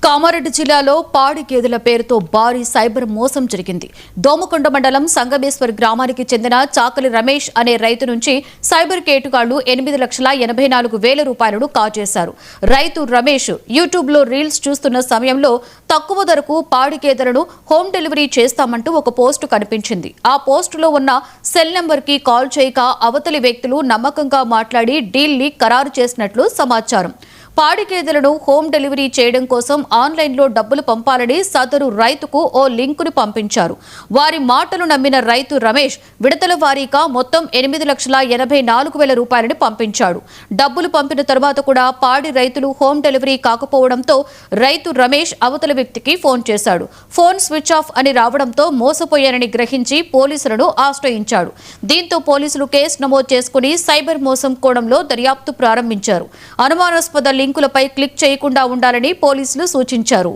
కామారెడ్డి జిల్లాలో పాడి గేదెల పేరుతో భారీ సైబర్ మోసం జరిగింది. దోమకొండ మండలం సంగమేశ్వర్ గ్రామానికి చెందిన చాకలి రమేష్ అనే రైతు నుంచి సైబర్ కేటుగాళ్లు 8,84,000 రూపాయలను కాజేశారు. రైతు రమేష్ యూట్యూబ్లో రీల్స్ చూస్తున్న సమయంలో తక్కువ ధరకు పాడి గేదెలను హోమ్ డెలివరీ చేస్తామంటూ ఒక పోస్టు కనిపించింది. ఆ పోస్టులో ఉన్న సెల్ నెంబర్కి కాల్ చేయక అవతలి వ్యక్తులు నమ్మకంగా మాట్లాడి డీల్ని ఖరారు చేసినట్లు సమాచారం. పాడి గేదెలను హోమ్ డెలివరీ చేయడం కోసం ఆన్లైన్లో డబ్బులు పంపాలని సదరు రైతుకు ఓ లింకును పంపించారు. వారి మాటలు నమ్మిన రైతు రమేష్ విడతల వారీగా మొత్తం 8,84,000 రూపాయలను పంపించాడు. డబ్బులు పంపిన తర్వాత కూడా పాడి రైతులు హోమ్ డెలివరీ కాకపోవడంతో రైతు రమేష్ అవతల వ్యక్తికి ఫోన్ చేశాడు. ఫోన్ స్విచ్ ఆఫ్ అని రావడంతో మోసపోయారని గ్రహించి పోలీసులను ఆశ్రయించాడు. దీంతో పోలీసులు కేసు నమోదు చేసుకుని సైబర్ మోసం కోణంలో దర్యాప్తు ప్రారంభించారు. అనుమానాస్పద లింకులపై క్లిక్ చేయకుండా ఉండాలని పోలీసులు సూచించారు.